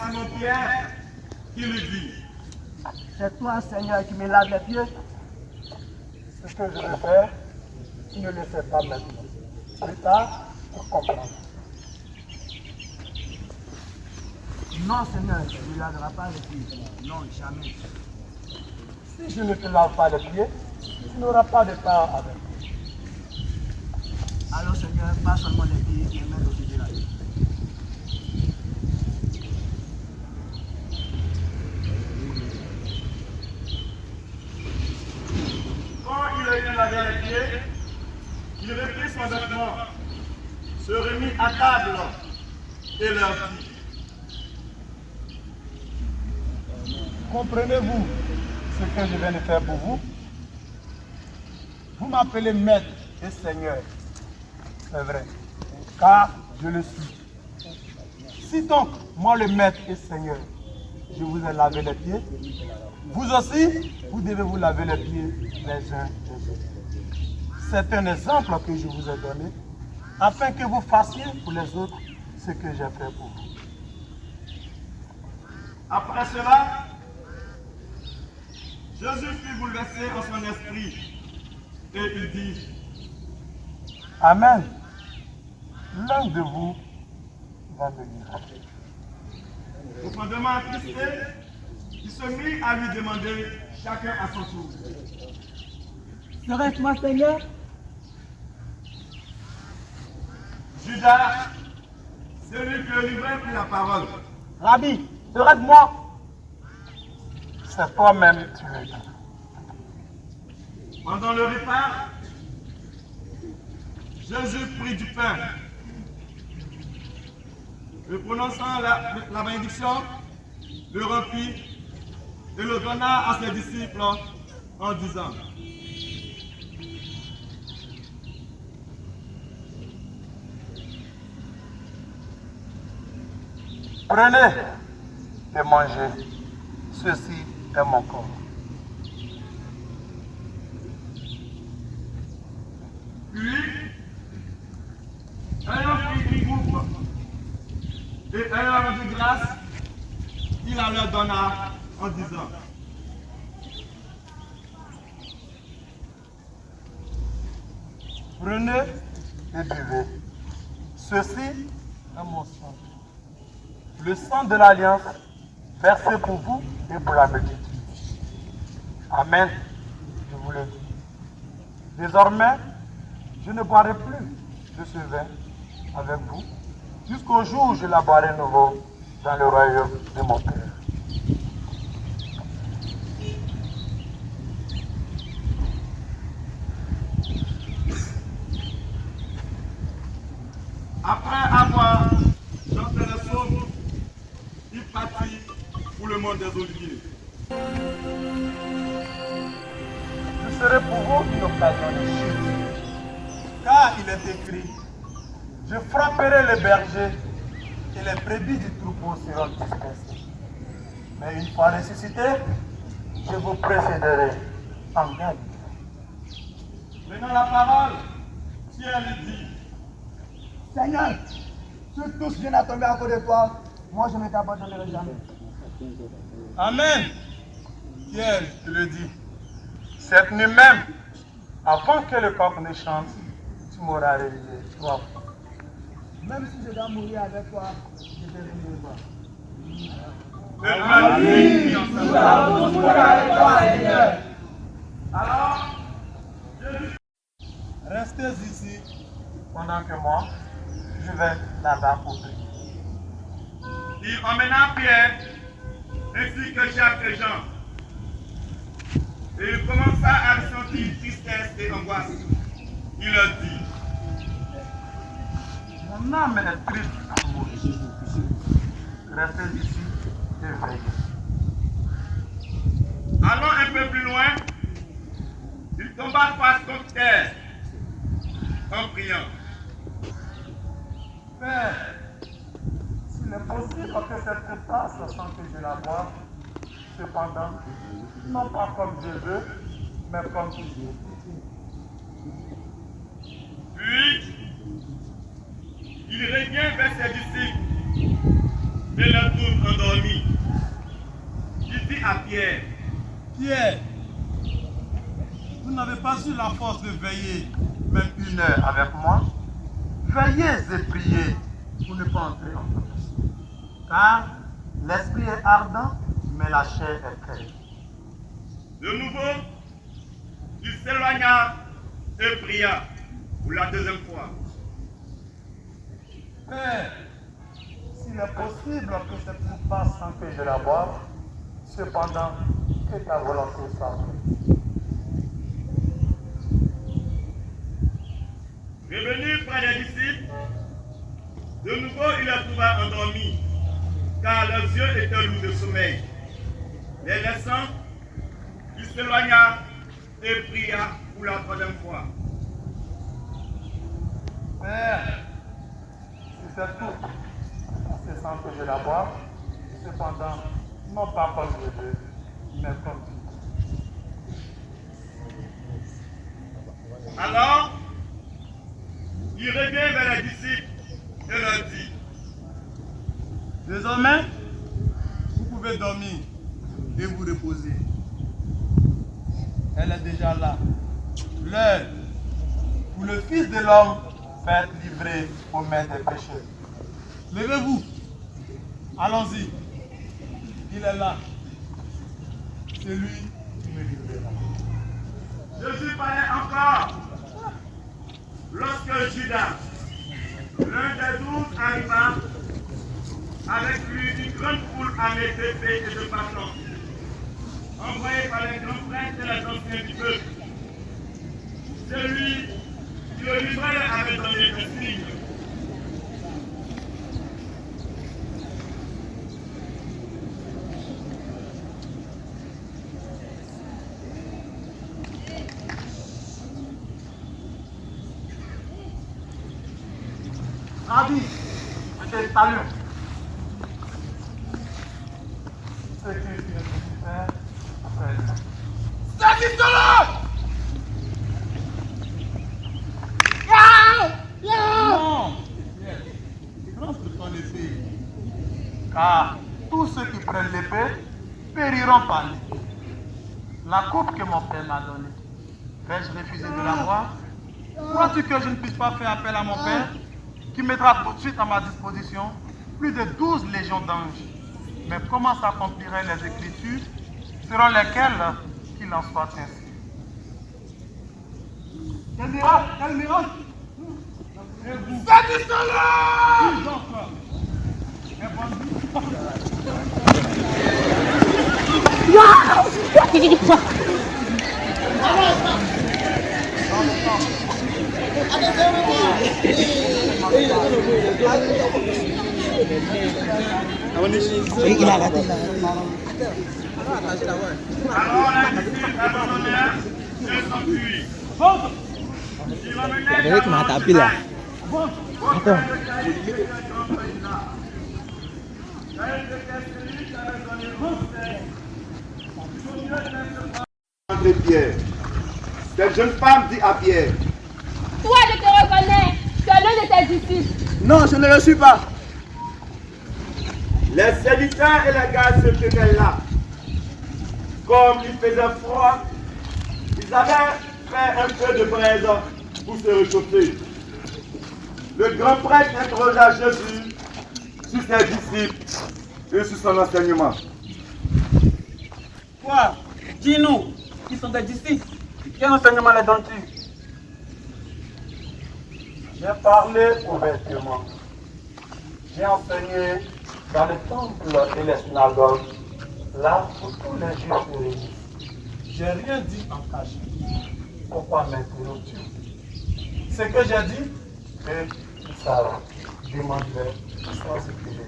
Simon-Pierre qui lui dit: C'est toi, Seigneur, qui me laves les pieds. Ce que je veux faire, tu ne le fais pas maintenant. Plus tard, tu comprendras. Non, Seigneur, tu ne me laveras pas les pieds. Non, jamais. Si je ne te lave pas les pieds, tu n'auras pas de part avec moi. Alors, Seigneur, pas seulement les pieds, mais même aussi de la vie. Quand il a eu lavé les pieds, il reprit son vêtement, se remit à table et leur dit: Comprenez-vous ce que je viens de faire pour vous? Vous m'appelez maître et seigneur. C'est vrai, car je le suis. Si donc, moi le maître et seigneur, je vous ai lavé les pieds, vous aussi, vous devez vous laver les pieds les uns les autres. C'est un exemple que je vous ai donné, afin que vous fassiez pour les autres ce que j'ai fait pour vous. Après cela, Jésus fut bouleversé en son esprit et il dit: Amen. L'un de vous va me livrer. Profondément attristé, il se mit à lui demander chacun à son tour: Serais-ce moi, Seigneur? Judas, celui qui le livrait, prit la parole: Rabbi, serais-ce moi? C'est toi-même tu le dis. Pendant le repas, Jésus prit du pain et prononçant la bénédiction, le rompit et le donna à ses disciples en disant: Prenez et mangez. Ceci est mon corps. Puis, ayant pris une coupe et ayant rendu grâce, il la leur donna en disant: Prenez et buvez. Ceci est mon sang. Le sang de l'alliance versé pour vous et pour la multitude. Amen. Je vous le dis. Désormais, je ne boirai plus de ce vin avec vous jusqu'au jour où je la boirai nouveau dans le royaume de mon Père. Après avoir chanté le psaume, il partit pour le mont des Oliviers. Je serai pour vous une occasion de chute. Car il est écrit, je frapperai les bergers et les brebis du troupeau seront dispersées. Mais une fois ressuscité, je vous précéderai en Galilée. Prenant la parole, Pierre lui dit: Seigneur, si tous viennent à tomber à cause de toi, moi je ne t'abandonnerai jamais. Amen. Pierre te le dit. Cette nuit même, avant que le coq ne chante, tu m'auras réveillé 3 fois. Même si je dois mourir avec toi, je te reviendrai. Nous allons tous mourir avec toi, Seigneur. Alors, Restez ici pendant que moi, je vais là-bas pour prier. il emmena Pierre ainsi que Jacques et Jean. Et il commença à ressentir tristesse et angoisse. Il leur dit: Mon âme est triste à mourir. Restez ici et veillez. Allant un peu plus loin, il tomba face contre terre en priant: Père, s'il est possible que cette tasse sans que je la boive, cependant, non pas comme je veux, mais comme tu veux. Puis, il revient vers ses disciples mais le trouve endormi. Il dit à Pierre, Pierre, vous n'avez pas eu la force de veiller même 1 heure avec moi? Veillez et priez pour ne pas entrer en tentation. Car l'esprit est ardent, mais la chair est faible. de nouveau, il s'éloigna et pria pour la 2e fois. Père, s'il est possible que cette coupe passe sans que je la boive, cependant, que ta volonté soit faite. Revenu près des disciples, de nouveau il les trouva endormis, car leurs yeux étaient lourds de sommeil. Les laissant, il s'éloigna et pria pour la 3e fois. Père, si cette coupe, c'est sans que je la boive, cependant, non pas comme je veux, mais comme tu. Alors, il revient vers les disciples et leur dit, Désormais, vous pouvez dormir et vous reposer. Elle est déjà là. L'heure où le Fils de l'homme va être livré aux mains des pécheurs. Levez-vous. Allons-y. Il est là. C'est lui qui me livrera. Jésus parlait encore lorsque Judas, l'un des 12, arriva, avec lui une grande foule armée d'épées et de bâtons, envoyée par les grands prêtres et les anciens du peuple. Celui qui le livrait avait donné un signe. Rabbi, je te salue. Ce que tu viens de faire, fais-le. Sacrifice-le! Non! Lance ton épée. Car tous ceux qui prennent l'épée périront par l'épée. La coupe que mon père m'a donnée, vais-je refuser de la boire? Crois-tu que je ne puisse pas faire appel à mon père, qui mettra tout de suite à ma disposition plus de 12 légions d'anges? Mais comment s'accompliraient les Écritures selon lesquelles qu'il en soit ainsi? Quel miracle! Quel miracle! Sacrifice-le! Alors les disciples abandonnèrent et s'enfuirent. Ils emmenèrent Avec ma tapis là. Attends. André Pierre. Cette jeune femme dit à Pierre, Toi, je te reconnais, tu es l'un de tes disciples. non, je ne le suis pas. Les serviteurs et les gardes se tenaient là. Comme il faisait froid, ils avaient fait un peu de braise pour se réchauffer. Le grand prêtre interrogea Jésus sur ses disciples et sur son enseignement. Quoi? Dis-nous, qui sont tes disciples? Quel enseignement les donnes-tu? J'ai parlé ouvertement. J'ai enseigné dans le temple et les synagogues, là où tous les Juifs se réunissent. J'ai rien dit en cachette. Pourquoi m'interrompes-tu? Ce que j'ai dit, et tu savent, demande-leur sans ce que j'ai dit.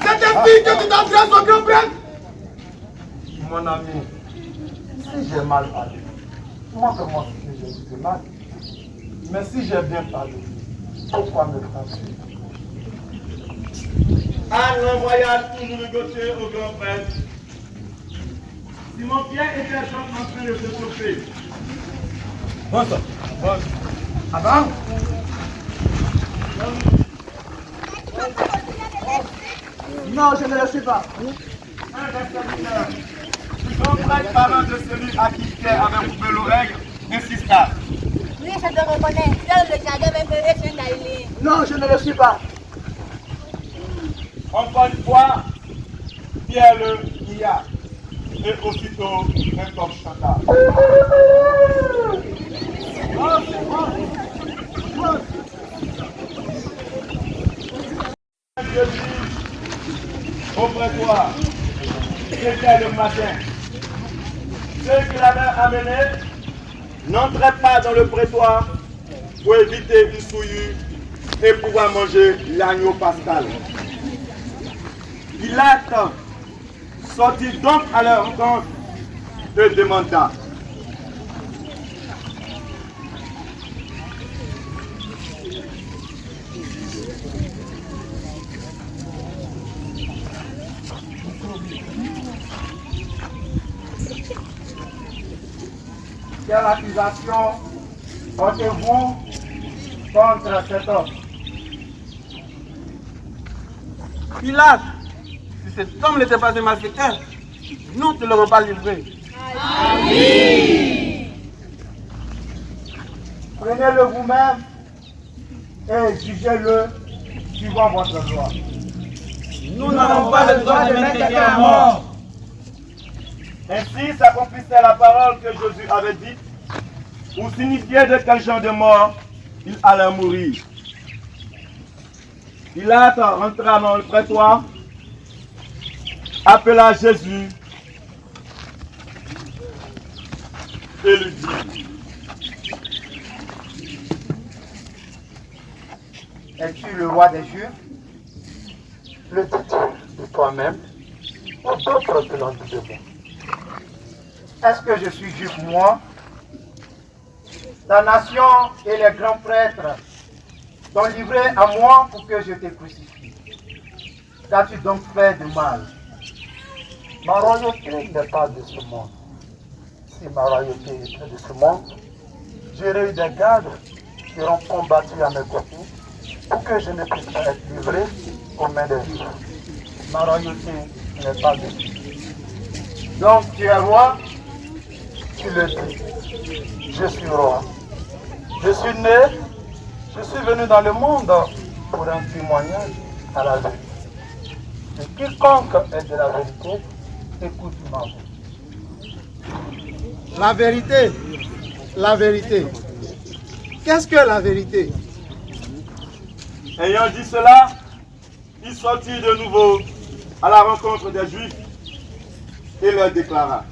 C'est ta fille que tu t'adresses au grand prêtre? Mon ami, si j'ai mal parlé, montre-moi ce que j'ai dit de mal. Mais si j'ai bien parlé, pourquoi me frappes-tu? Anne l'envoya toujours de Gauthier au grand prêtre. Simon Pierre était en train de se chauffer. Bonsoir. Ah bon? Non, je ne le suis pas. Donc, prête parent de celui à qui Pierre avait coupé l'oreille, insista. Oui, je te reconnais. Dans le jardin, même bébé, je suis Non, je ne le suis pas. Encore une fois, Pierre le nia. Et aussitôt, un coq chanta. Au prétoire, c'était le matin. Ceux qui l'avaient amené n'entraient pas dans le prétoire pour éviter une souillure et pouvoir manger l'agneau pascal. Pilate sortit donc à leur rencontre et demanda: quelle accusation portez-vous contre cet homme? Pilate, si cet homme n'était pas un malfaiteur, nous ne te l'aurions pas livré. Prenez-le vous-même et jugez-le suivant votre loi. Nous n'avons pas le droit de mettre quelqu'un à mort. Ainsi s'accomplissait la parole que Jésus avait dite, pour signifier de quel genre de mort il allait mourir. Pilate rentra dans le prétoire, appela Jésus et lui dit: Es-tu le roi des Juifs? Le dis-tu de toi-même ou d'autres te l'ont dit de moi? Est-ce que je suis juif, moi? Ta nation et les grands prêtres t'ont livré à moi pour que je te crucifie. Qu'as-tu donc fait de mal? Ma royauté n'est pas de ce monde. Si ma royauté était de ce monde, j'aurais eu des gardes qui auront combattu à mes côtés pour que je ne puisse pas être livré aux mains des Juifs. Ma royauté n'est pas de ce monde. Donc tu es roi? Tu le dis, je suis roi. Je suis né, je suis venu dans le monde pour un témoignage à la vérité. Et quiconque est de la vérité, écoute ma voix. La vérité. La vérité. Qu'est-ce que la vérité? Ayant dit cela, il sortit de nouveau à la rencontre des Juifs et leur déclara: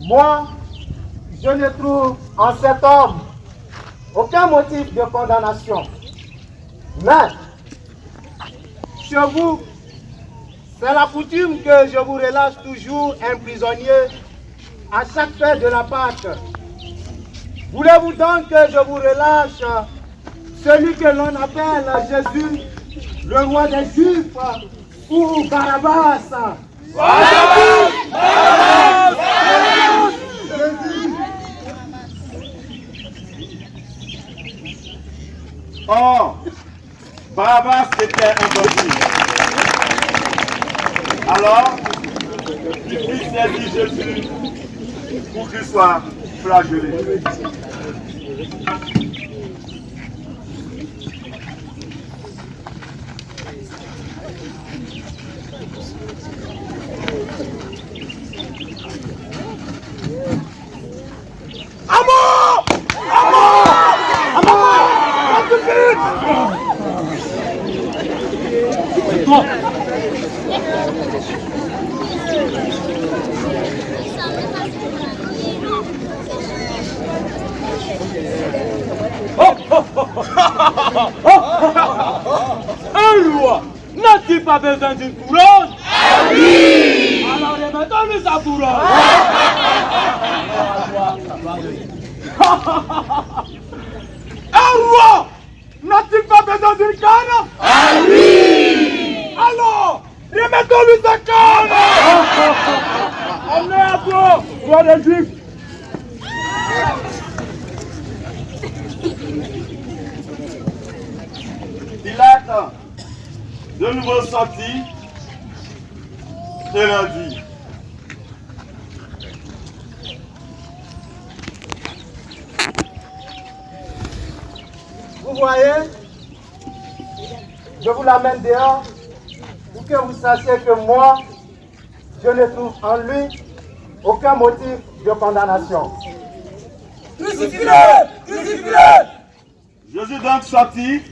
Moi, je ne trouve en cet homme aucun motif de condamnation. Mais, chez vous, c'est la coutume que je vous relâche toujours un prisonnier à chaque fête de la Pâque. Voulez-vous donc que je vous relâche celui que l'on appelle Jésus, le roi des Juifs, ou Barabbas? Or, Barabbas était un bandit. Alors, il fit saisir Jésus pour qu'il soit flagellé. Un roi n'a-t-il pas besoin d'une couronne? Ah oui! Alors remettons-lui sa couronne. Un roi n'a-t-il pas besoin d'une canne? Ah oui! Alors remettons-lui sa canne. On est à toi, roi des Juifs. Pilate de nouveau sortit et leur dit: Vous voyez, je vous l'amène dehors pour que vous sachiez que moi, je ne trouve en lui aucun motif de condamnation. Crucifie-le! Crucifie-le! Jésus donc sortit,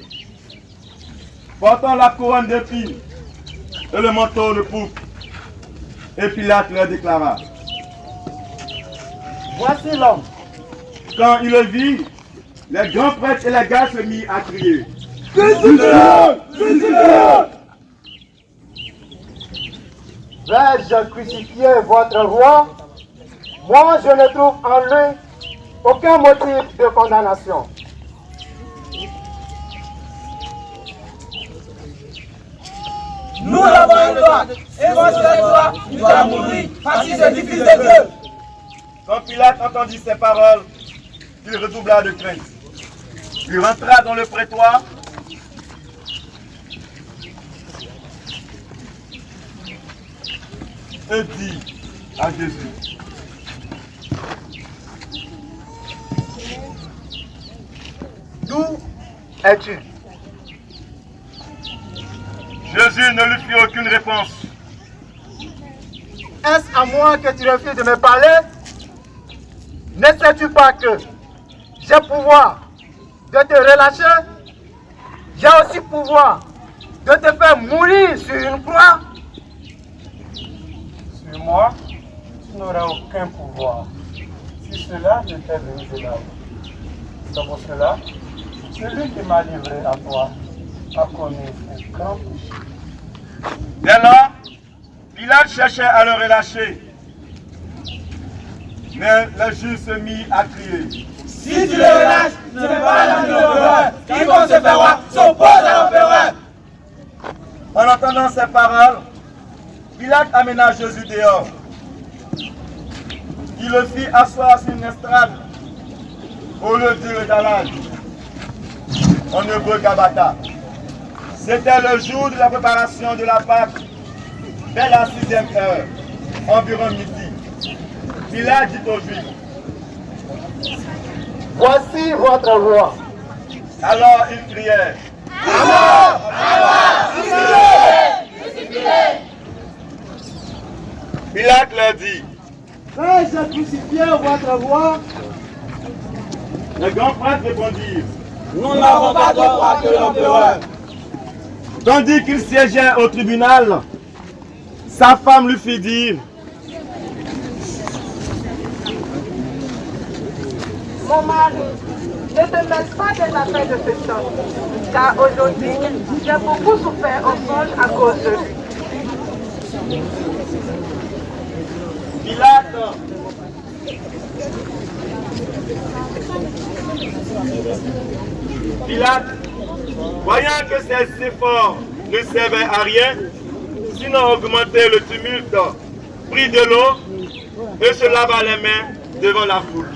portant la couronne d'épines et le manteau de pourpre. Et Pilate leur déclara: Voici l'homme. Quand il le vit, les grands prêtres et les gars se mirent à crier: Crucifie-le! Crucifie-le! Vais-je crucifier votre roi? Moi, je ne trouve en lui aucun motif de condamnation. Nous l'avons un droit, et moi c'est toi, tu dois mourir, parce que c'est du Fils de Dieu. Quand Pilate entendit ces paroles, il redoubla de crainte. Il rentra dans le prétoire et dit à Jésus: D'où es-tu? Jésus ne lui fit aucune réponse. Est-ce à moi que tu refuses de me parler? Ne sais-tu pas que j'ai pouvoir de te relâcher? J'ai aussi pouvoir de te faire mourir sur une croix? Sur moi, tu n'auras aucun pouvoir. Si cela je t'ai venu de là. C'est pour cela, celui qui m'a livré à toi a commis un grand péché. Dès lors, Pilate cherchait à le relâcher. Mais le juge se mit à crier: Si tu le relâches, ce n'est pas l'ami de l'empereur. Quiconque se fait roi s'oppose à l'empereur. En entendant ces paroles, Pilate amena Jésus dehors. Il le fit asseoir sur une estrade au lieu de d'Alage, en hébreu Gabata. C'était le jour de la préparation de la Pâque, dès la 6e heure, environ midi. Pilate dit aux Juifs: Voici votre roi. Alors ils crièrent: À mort! À mort! Crucifie-le! Crucifie-le! Pilate leur dit: Vais-je crucifier votre roi? Les grands prêtres répondirent: Nous n'avons pas d'autre roi que l'empereur. Tandis qu'il siégeait au tribunal, sa femme lui fit dire: Mon mari, ne te mêle pas des affaires de cet homme, car aujourd'hui, j'ai beaucoup souffert en songe à cause de lui. Pilate Pilate, voyant que ces efforts ne servaient à rien, sinon augmenter le tumulte, prit de l'eau et se lava les mains devant la foule.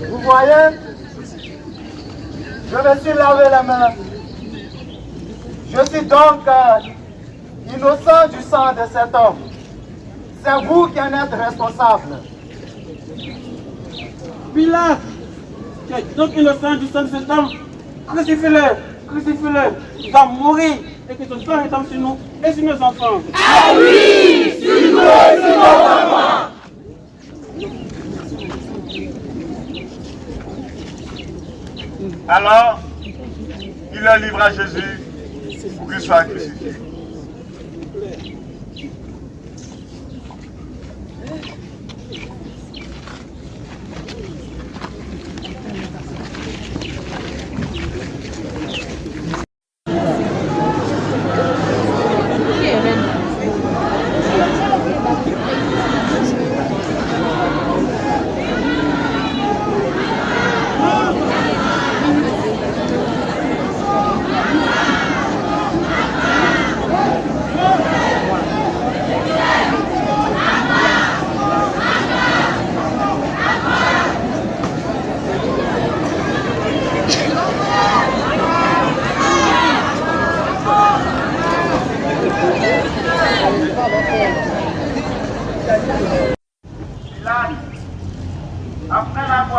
Vous voyez, je me suis lavé les mains. Je suis donc innocent du sang de cet homme. C'est vous qui en êtes responsable. Pilate, tu es donc innocent du sang de cet homme. Crucifie-le, crucifie-le. Il va mourir et que ton sang retombe sur nous et sur nos enfants. Ah oui, sur nous et sur nos enfants. Alors, il leur livra Jésus pour qu'il soit crucifié.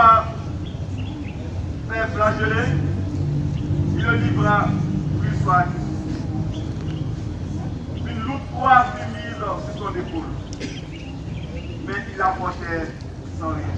avoir fait flageller, il le livra plus soin. Une lourde croix fut mise sur son épaule, mais il la portait sans rien.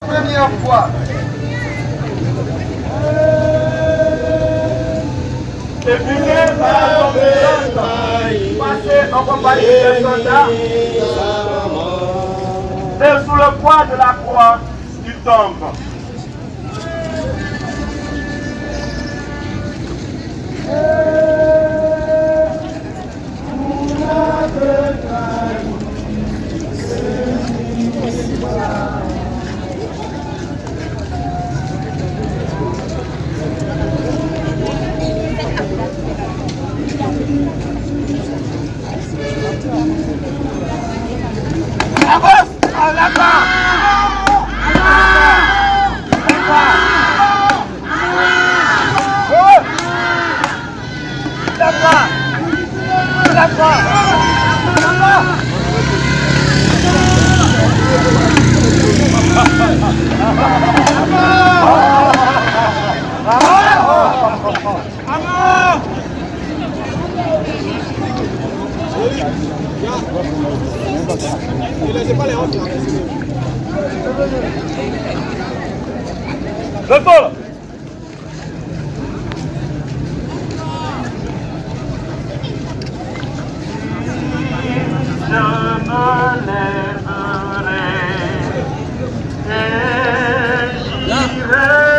Première fois. Épuisé par la tombée, passé en compagnie des soldats, et sous le poids de la croix, il tombe. Le feu. Je me lèverai et j'irai.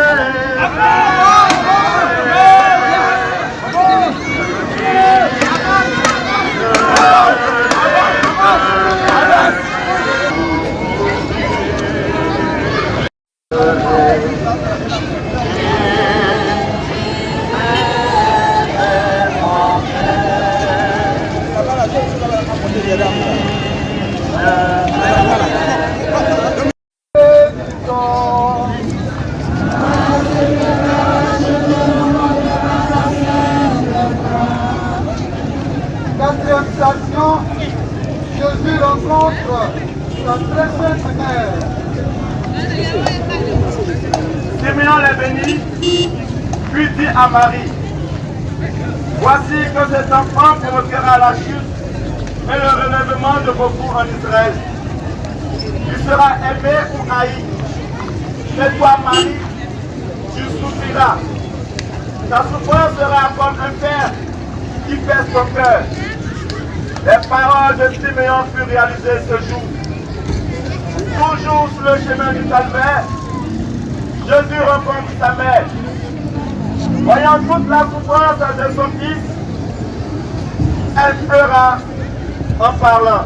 Quatrième station, Jésus rencontre sa très sainte mère. Simeon les bénit, puis dit à Marie, voici que cet enfant provoquera la chute et le relèvement de beaucoup en Israël. Tu seras aimé ou haï. Mais toi, Marie, tu souffriras. Ta souffrance sera comme un fer qui pèse ton cœur. Les paroles de Simeon furent réalisées ce jour. Toujours sur le chemin du calvaire, Jésus rencontre sa mère. Voyant toute la souffrance de son fils, elle pleura en parlant.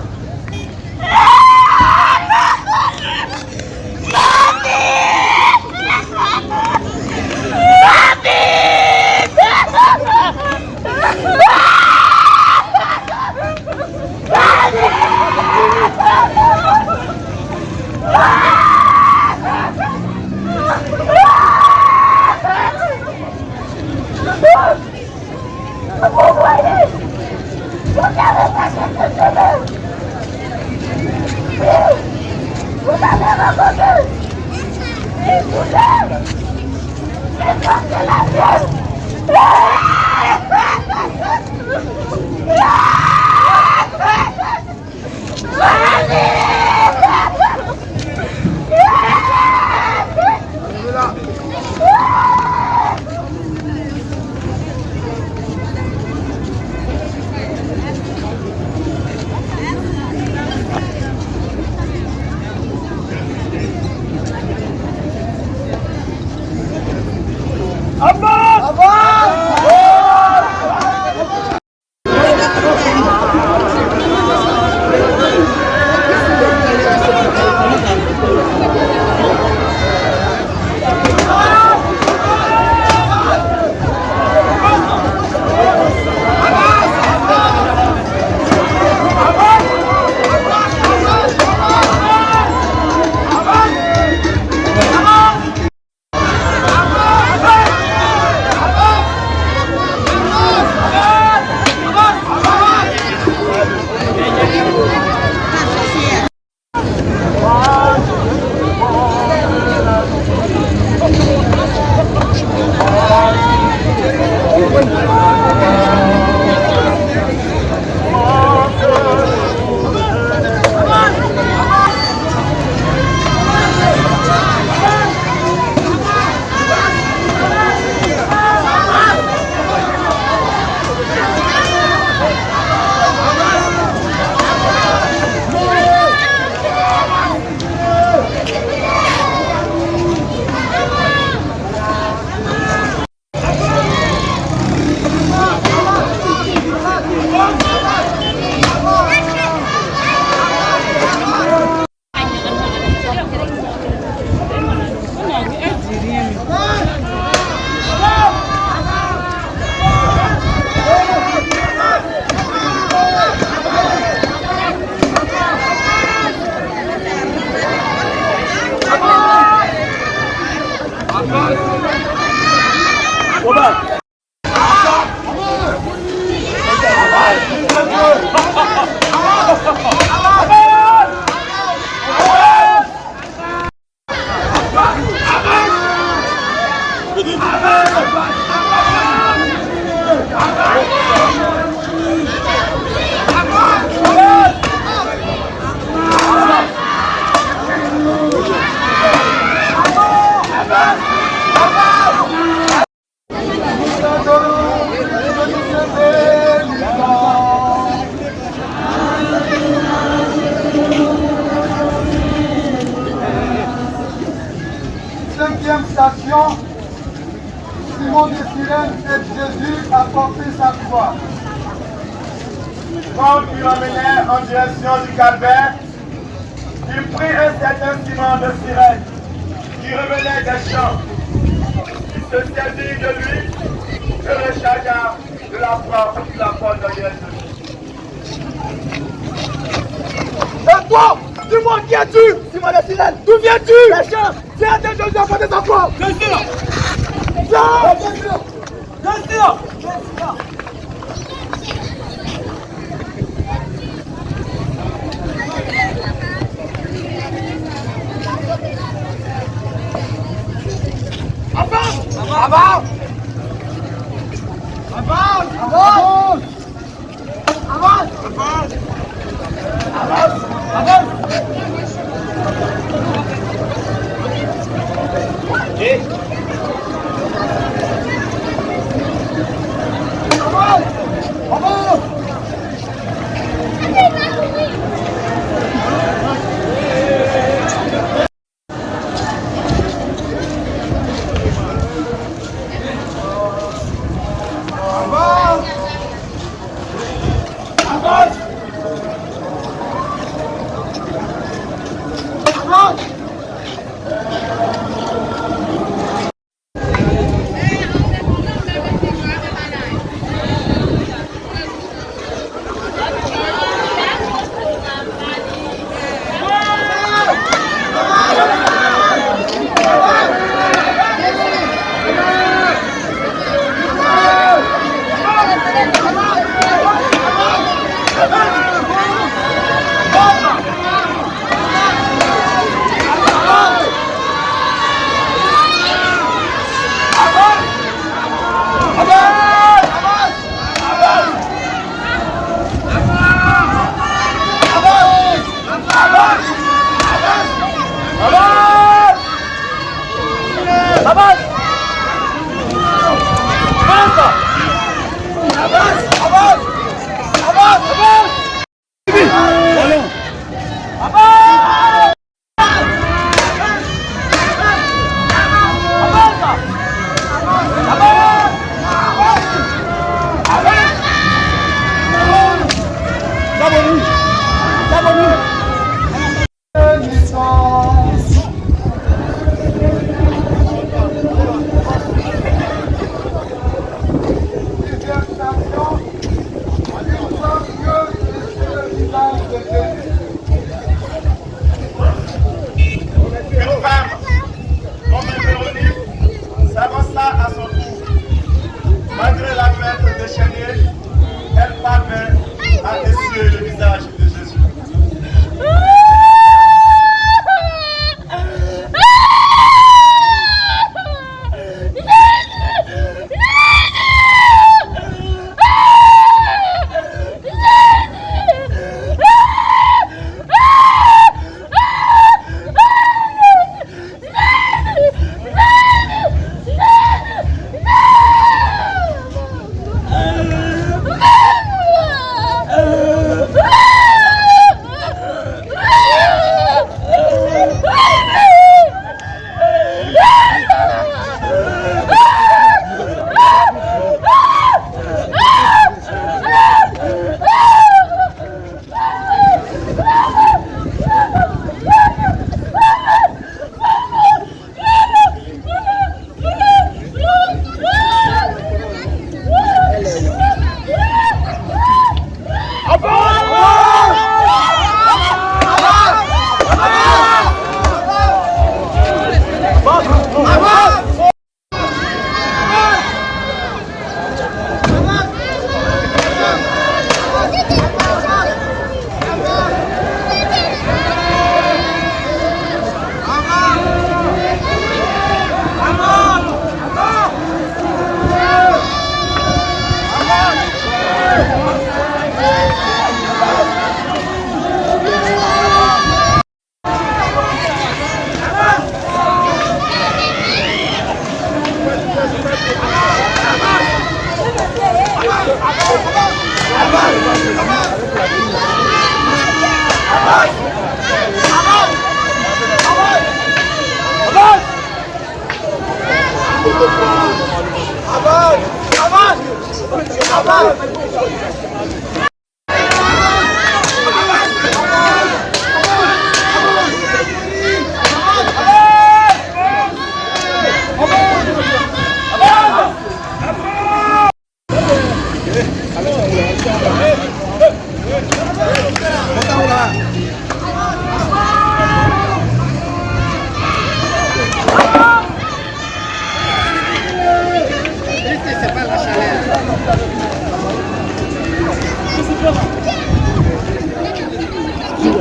5e station, Simon de Cyrène aide Jésus à porter sa croix. Quand il l'emmenait en direction du calvaire, il prit un certain Simon de Cyrène qui revenait des champs. Il se saisit de lui et le chargea de la porte de Jésus. Et toi, dis-moi qui es-tu? Simon de Cyrène. D'où viens-tu? Les champs. Viens de Jésus à porter sa croix. Bien sûr. Viens. Bien sûr. Bien sûr. Bien sûr. Avance! Avance! Avance! Avance! Avance! Avance! Et? Avance!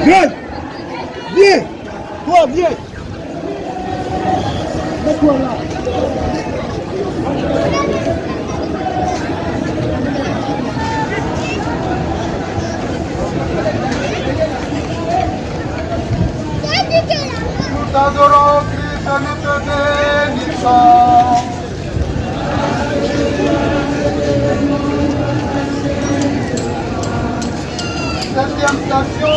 Viens! Viens! Toi, viens! Mets-toi là! Nous t'adorons, Christ, nous te bénissons. Septième station,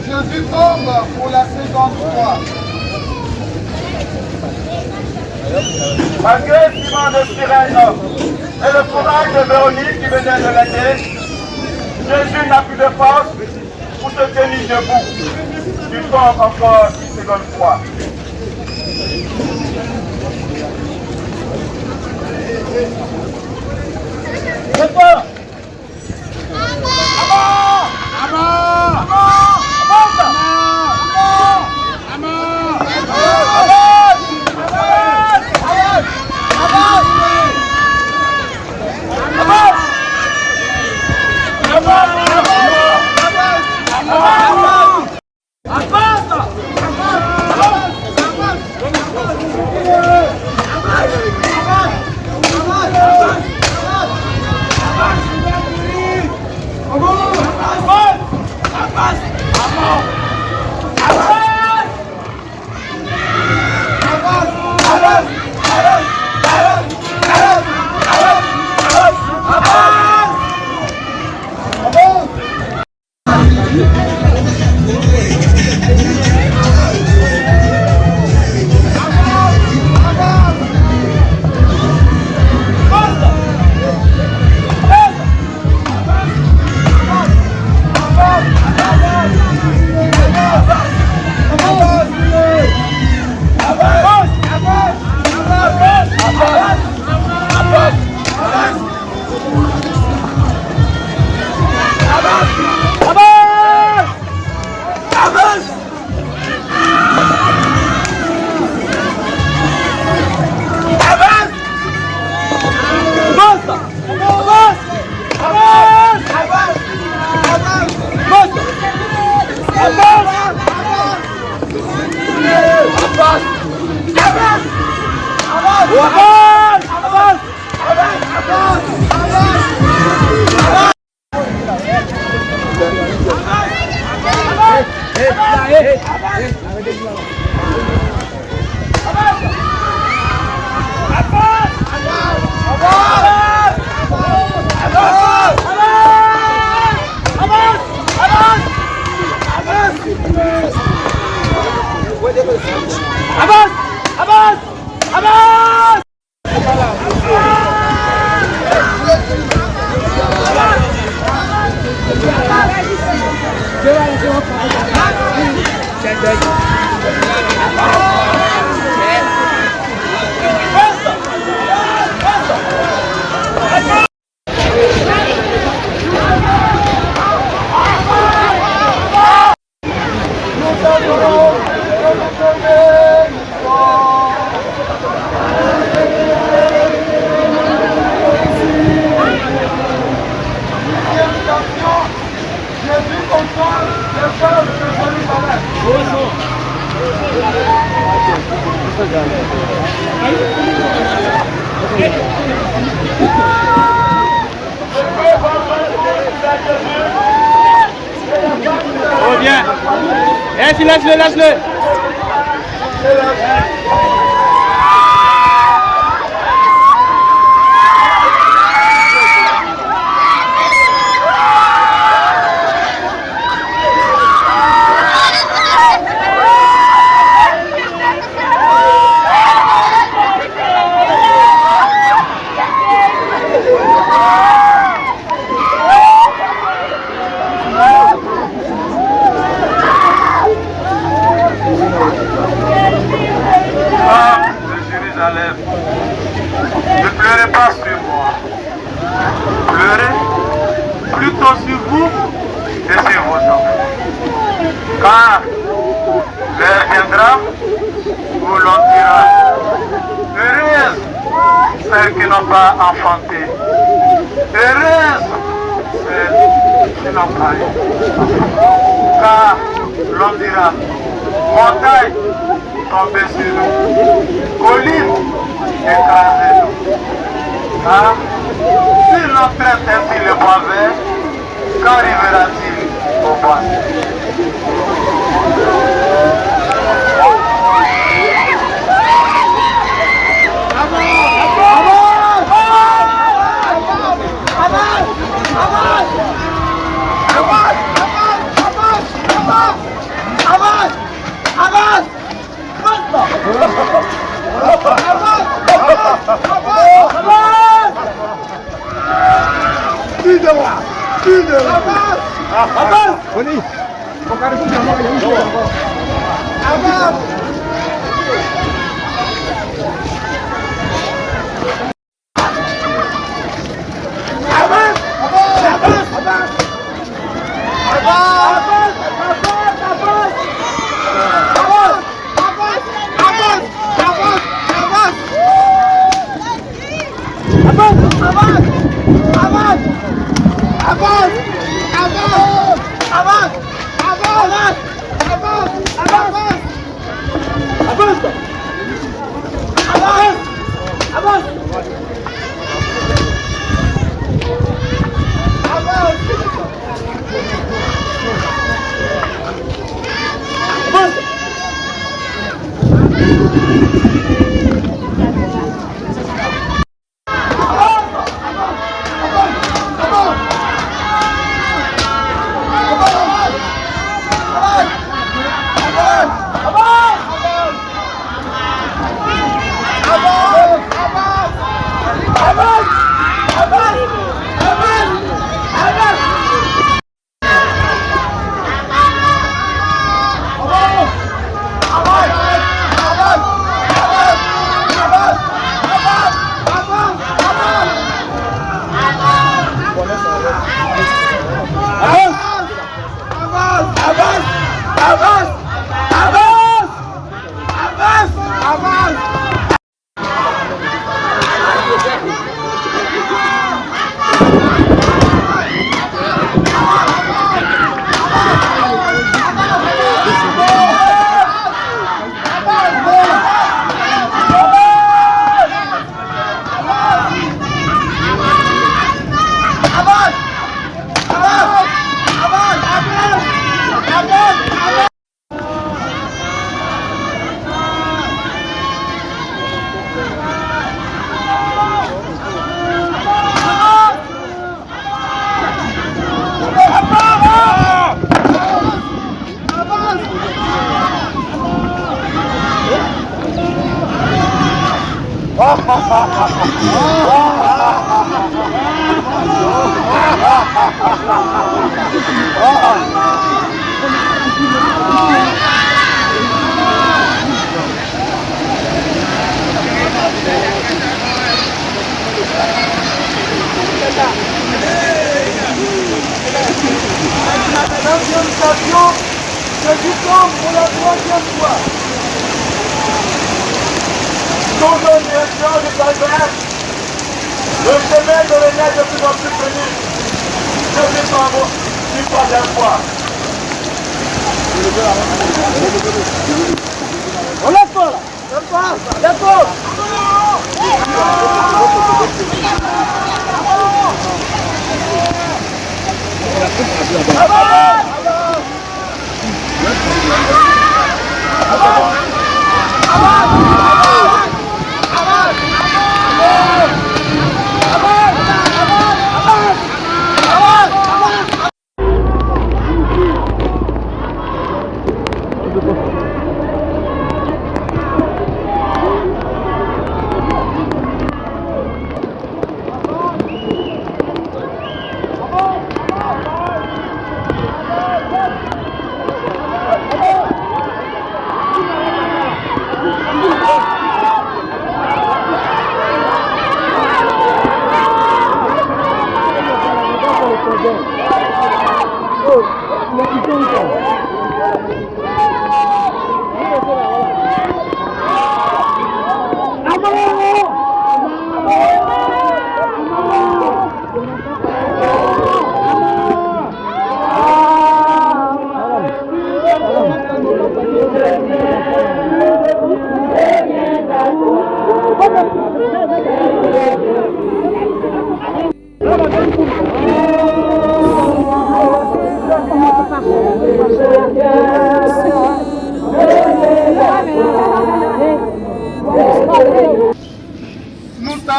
Jésus tombe pour la seconde fois. Malgré Simon de Cyrène et le courage de Véronique qui venait de l'aider, Jésus n'a plus de force pour se tenir debout. Il tombe encore une seconde fois. Oh bien. Eh, lâche-le, lâche-le. n'ont pas enfanté. Heureuse celle qui n'ont pas eu. Car l'on dira, montagne tombée sur nous, colline écrasée nous. Car si l'on traite ainsi le bois vert, qu'arrivera-t-il au bois?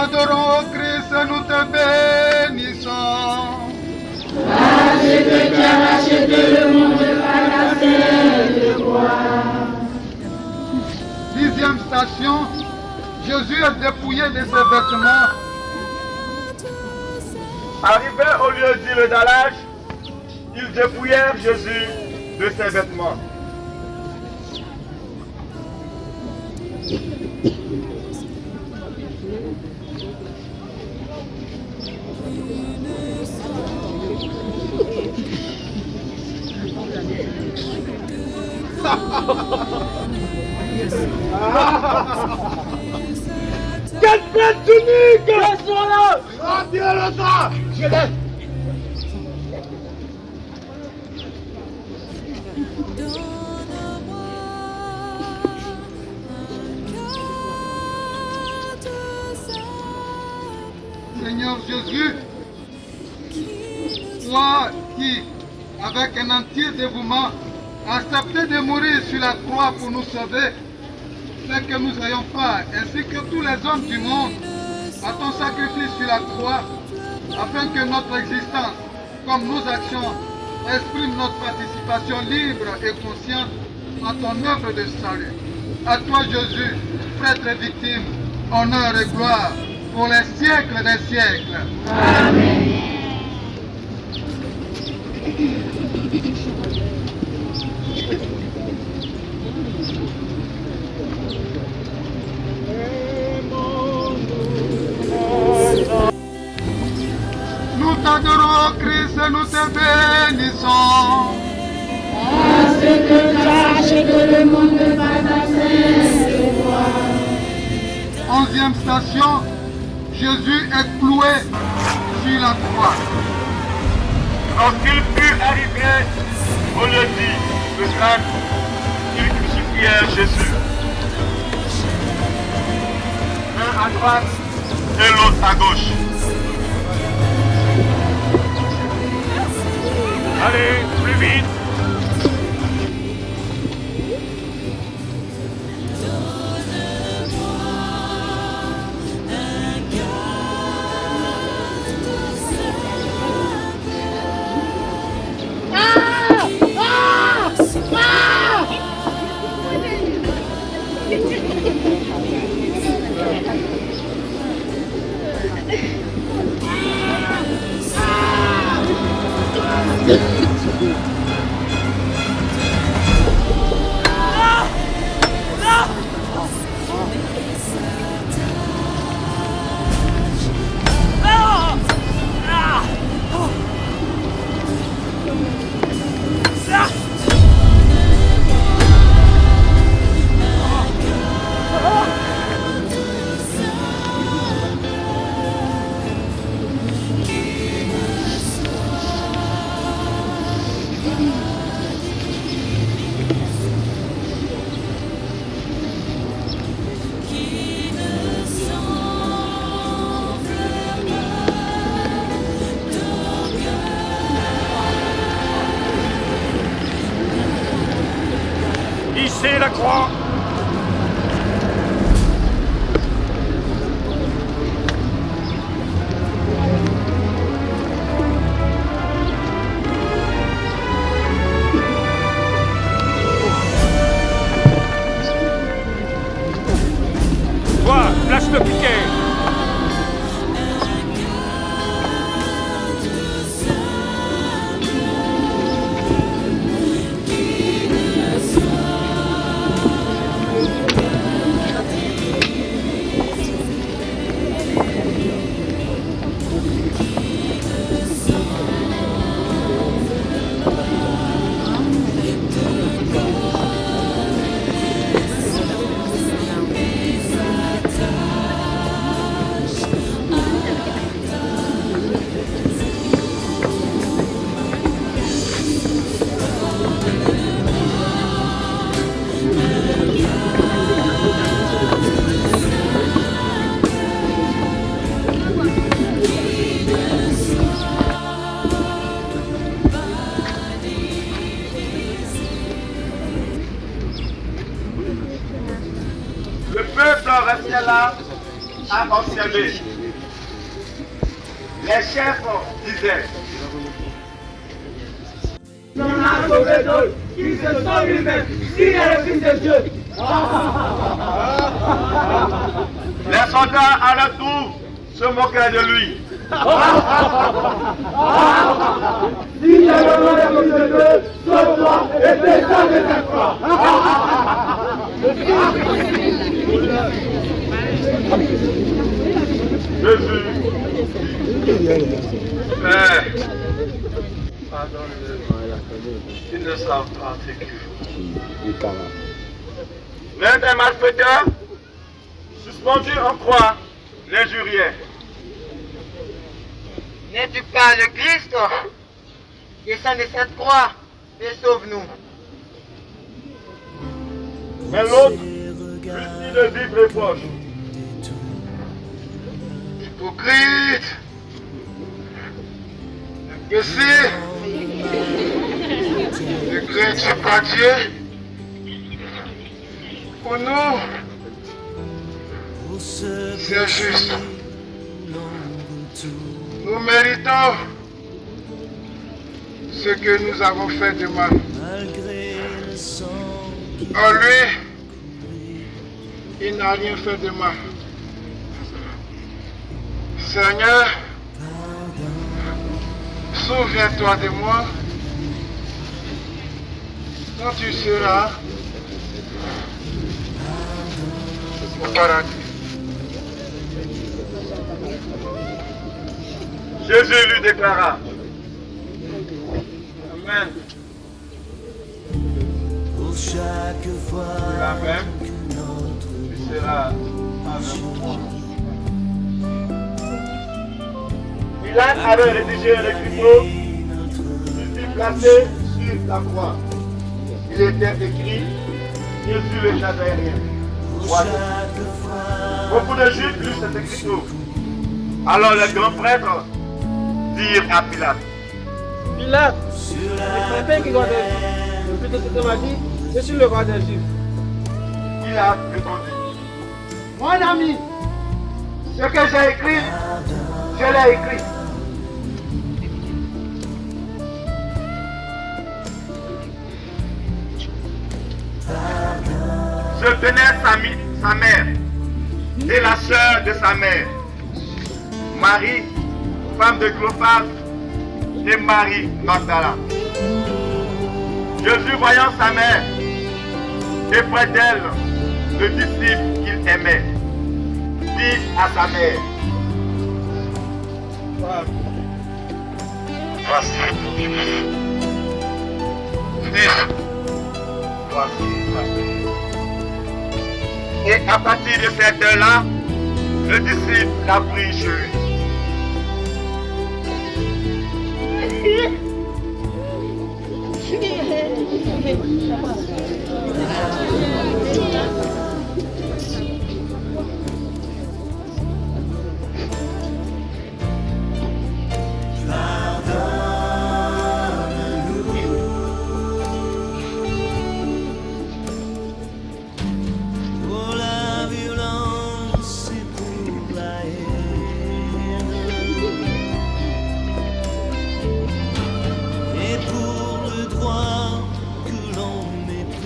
t'adorons, Christ, nous te bénissons. Parce que tu as racheté le monde par ta sainte croix. 10e station, Jésus est dépouillé de ses vêtements. Arrivé au lieu dit le dallage, ils dépouillèrent Jésus de ses vêtements. Quelle bête tunique! Laisse-moi-le! Retirez-le ça! Je laisse! Seigneur Jésus, toi qui, avec un entier dévouement, accepté de mourir sur la croix pour nous sauver, fais que nous ayons part, ainsi que tous les hommes du monde, à ton sacrifice sur la croix, afin que notre existence, comme nos actions, exprime notre participation libre et consciente à ton œuvre de salut. À toi Jésus, prêtre et victime, honneur et gloire, pour les siècles des siècles. Amen. Nous t'adorons, Christ, nous te bénissons. Parce que tu as racheté le monde par ta sainte croix. 11e station, Jésus est cloué sur la croix. Lorsqu'il fut arrivé au lieu dit le crâne, ils crucifièrent Jésus. L'un à droite et l'autre à gauche. Allez, plus vite! Hissez la croix! Toi, lâche le piquet! Le peuple restait là à observer. Les chefs disaient: On a sauvé d'autres qui se sont lui-même, s'il est le Fils de Dieu. les soldats à leur tour se moquaient de lui. Si tu es le Fils de Dieu, sauve-toi et descends de ta croix. Jésus, Père, pardonne-les, ils ne savent pas ce qu'ils font. L'un des malfaiteurs, suspendu en croix, l'injuriait. N'es-tu pas le Christ? Descends de cette croix et sauve-nous. Mais l'autre lui dit de vifs reproches. Hypocrite! Imbécile! Ne crains-tu pas Dieu? Pour nous, c'est juste. Nous méritons ce que nous avons fait de mal. En lui, il n'a rien fait de mal. Seigneur, souviens-toi de moi quand tu seras au paradis. Jésus lui déclara: Amen. La même, tu seras avec moi. Pilate avait rédigé un écriteau qui fut placé sur la croix. Il était écrit: Jésus le Nazarien. Voilà. Beaucoup de Juifs lurent cet écriteau. Alors les grands prêtres dirent à Pilate: Pilate, c'est un qui doit être. Le Christ m'a dit, je suis le roi des Juifs. Pilate répondit: Mon ami, ce que j'ai écrit, je l'ai écrit. Se tenait sa mère et la sœur de sa mère, Marie, femme de Clopas, et Marie Magdala. Jésus, voyant sa mère et près d'elle le disciple qu'il aimait, dit à sa mère: Voici ton fils. Fils, voici ta mère. Et à partir de cette heure-là, le disciple l'a pris chez lui.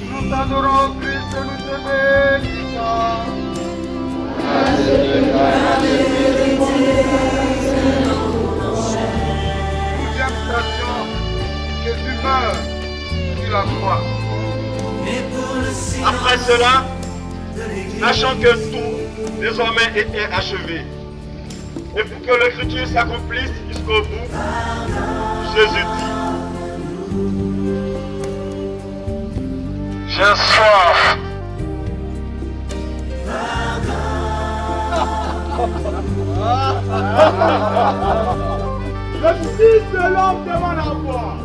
Nous t'adorons, Christ, nous te bénissons. Deuxième station, Jésus meurt sur la croix. Après cela, sachant que tout désormais était achevé, et pour que l'écriture s'accomplisse jusqu'au bout, Jésus dit: J'ai soif. Le Fils de l'homme demande à boire.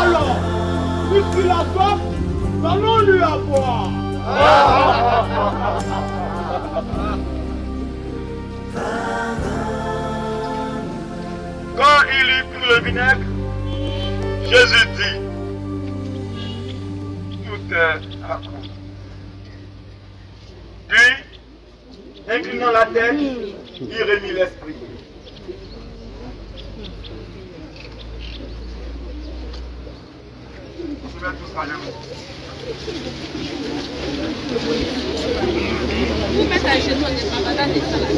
Alors, puisqu'il a soif, donnons-lui à boire. Quand il eut pris le vinaigre, Jésus dit: Tout est accompli. Puis, inclinant la tête, il remit l'esprit. se met tous à genoux. Vous mettez à genoux, on est pas madame des salades.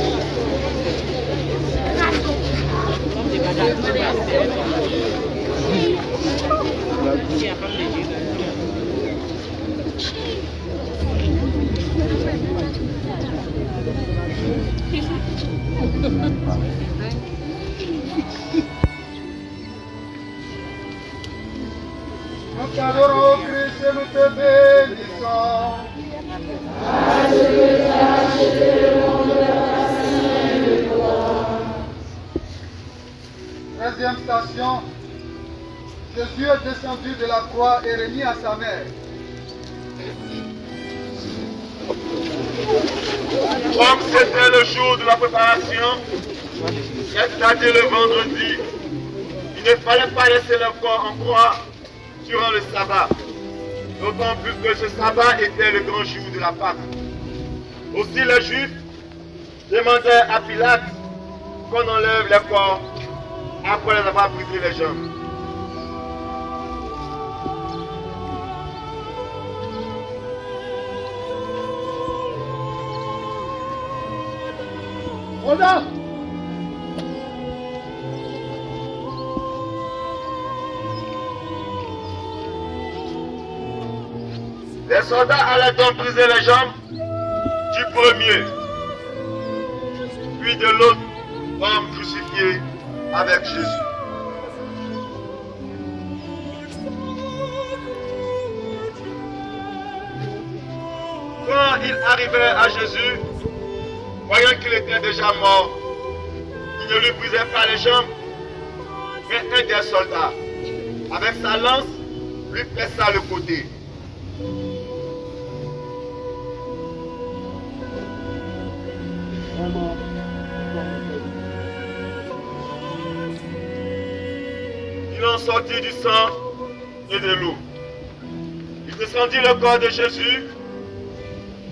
Nous t'adorons, Christ, et nous te bénissons. 13e station. Jésus est descendu de la croix et remis à sa mère. Comme c'était le jour de la préparation, c'est-à-dire le vendredi, il ne fallait pas laisser le corps en croix durant le sabbat, d'autant plus que ce sabbat était le grand jour de la Pâque. Aussi les Juifs demandaient à Pilate qu'on enlève les corps après les avoir brisé les jambes. Roda! Les soldats allaient donc briser les jambes du premier, puis de l'autre homme crucifié avec Jésus. Quand il arrivait à Jésus, voyant qu'il était déjà mort, il ne lui brisait pas les jambes, mais un des soldats, avec sa lance, lui perça le côté. Il en sortit du sang et de l'eau. Il descendit le corps de Jésus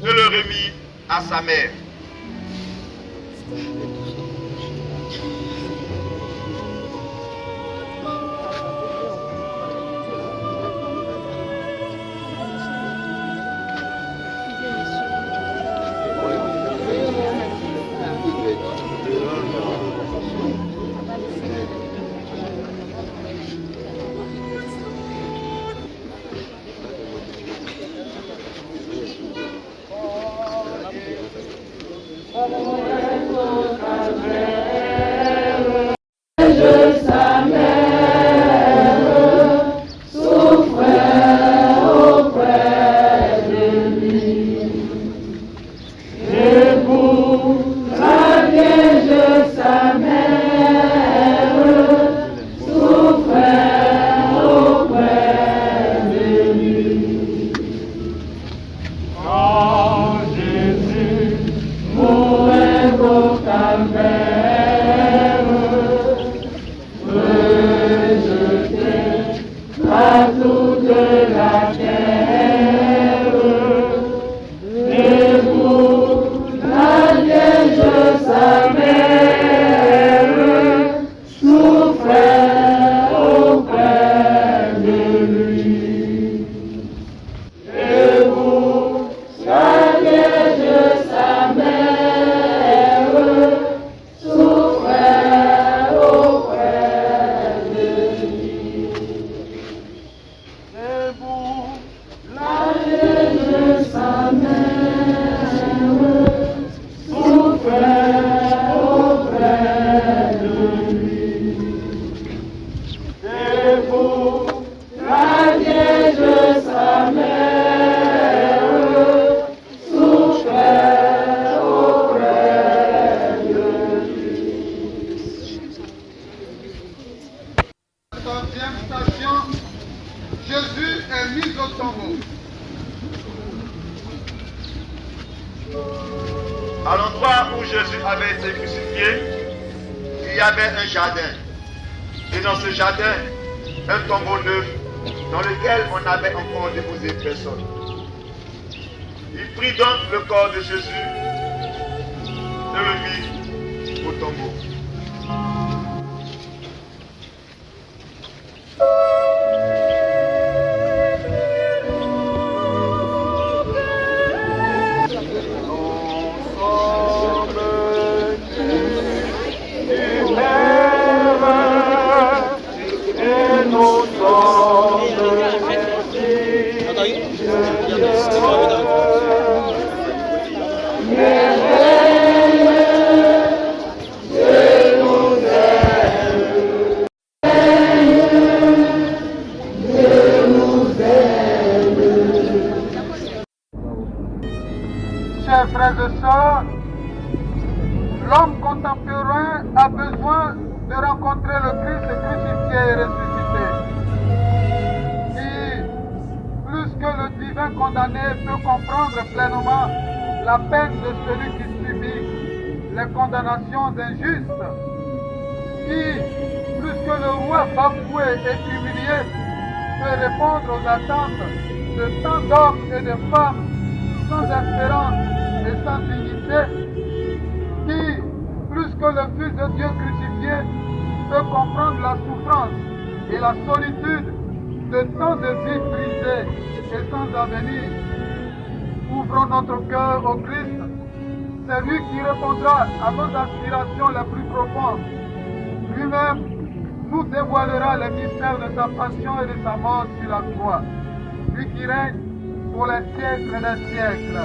et le remit à sa mère. À l'endroit où Jésus avait été crucifié, il y avait un jardin. Et dans ce jardin, un tombeau neuf dans lequel on n'avait encore déposé personne. Il prit donc le corps de Jésus et le mit au tombeau. Chers frères et sœurs, l'homme contemporain a besoin de rencontrer le Christ crucifié et ressuscité, qui, plus que le divin condamné, peut comprendre pleinement la peine de celui qui subit les condamnations injustes, qui, plus que le roi bafoué et humilié, peut répondre aux attentes de tant d'hommes et de femmes sans espérance et sans dignité, qui, plus que le Fils de Dieu crucifié, peut comprendre la souffrance et la solitude de tant de vies brisées et sans avenir. Ouvrons notre cœur au Christ, c'est lui qui répondra à nos aspirations les plus profondes. Lui-même nous dévoilera les mystères de sa passion et de sa mort sur la croix. Lui qui règne pour les siècles des siècles.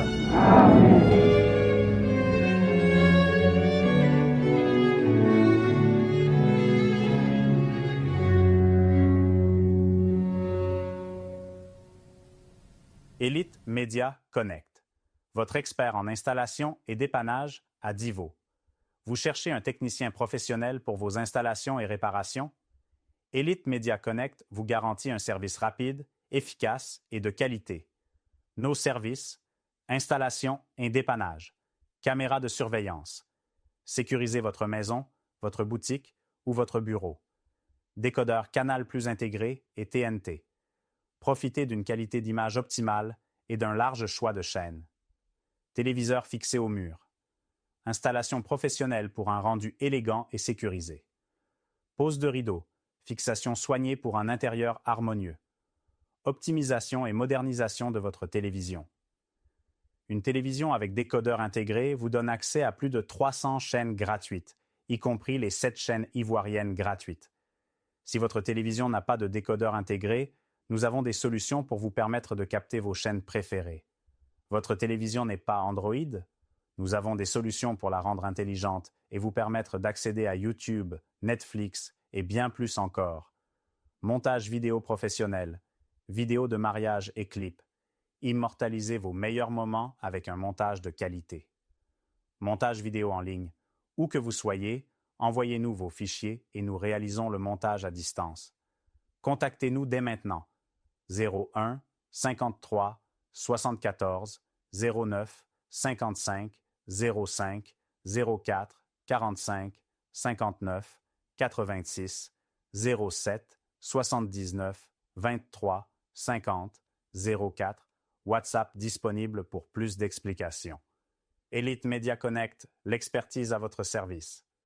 Elite Media Connect, votre expert en installation et dépannage à Divo. Vous cherchez un technicien professionnel pour vos installations et réparations? Elite Media Connect vous garantit un service rapide, efficace et de qualité. Nos services: installation et dépannage, caméra de surveillance, sécuriser votre maison, votre boutique ou votre bureau, décodeur Canal+ intégré et TNT. Profitez d'une qualité d'image optimale et d'un large choix de chaînes. Téléviseur fixé au mur. Installation professionnelle pour un rendu élégant et sécurisé. Pose de rideaux. Fixation soignée pour un intérieur harmonieux. Optimisation et modernisation de votre télévision. Une télévision avec décodeur intégré vous donne accès à plus de 300 chaînes gratuites, y compris les 7 chaînes ivoiriennes gratuites. Si votre télévision n'a pas de décodeur intégré, nous avons des solutions pour vous permettre de capter vos chaînes préférées. Votre télévision n'est pas Android? Nous avons des solutions pour la rendre intelligente et vous permettre d'accéder à YouTube, Netflix et bien plus encore. Montage vidéo professionnel, vidéos de mariage et clips. Immortalisez vos meilleurs moments avec un montage de qualité. Montage vidéo en ligne. Où que vous soyez, envoyez-nous vos fichiers et nous réalisons le montage à distance. Contactez-nous dès maintenant. 01 53 74 09 55 05 04 45 59 86 07 79 23 50 04. WhatsApp disponible pour plus d'explications. Elite Media Connect, l'expertise à votre service.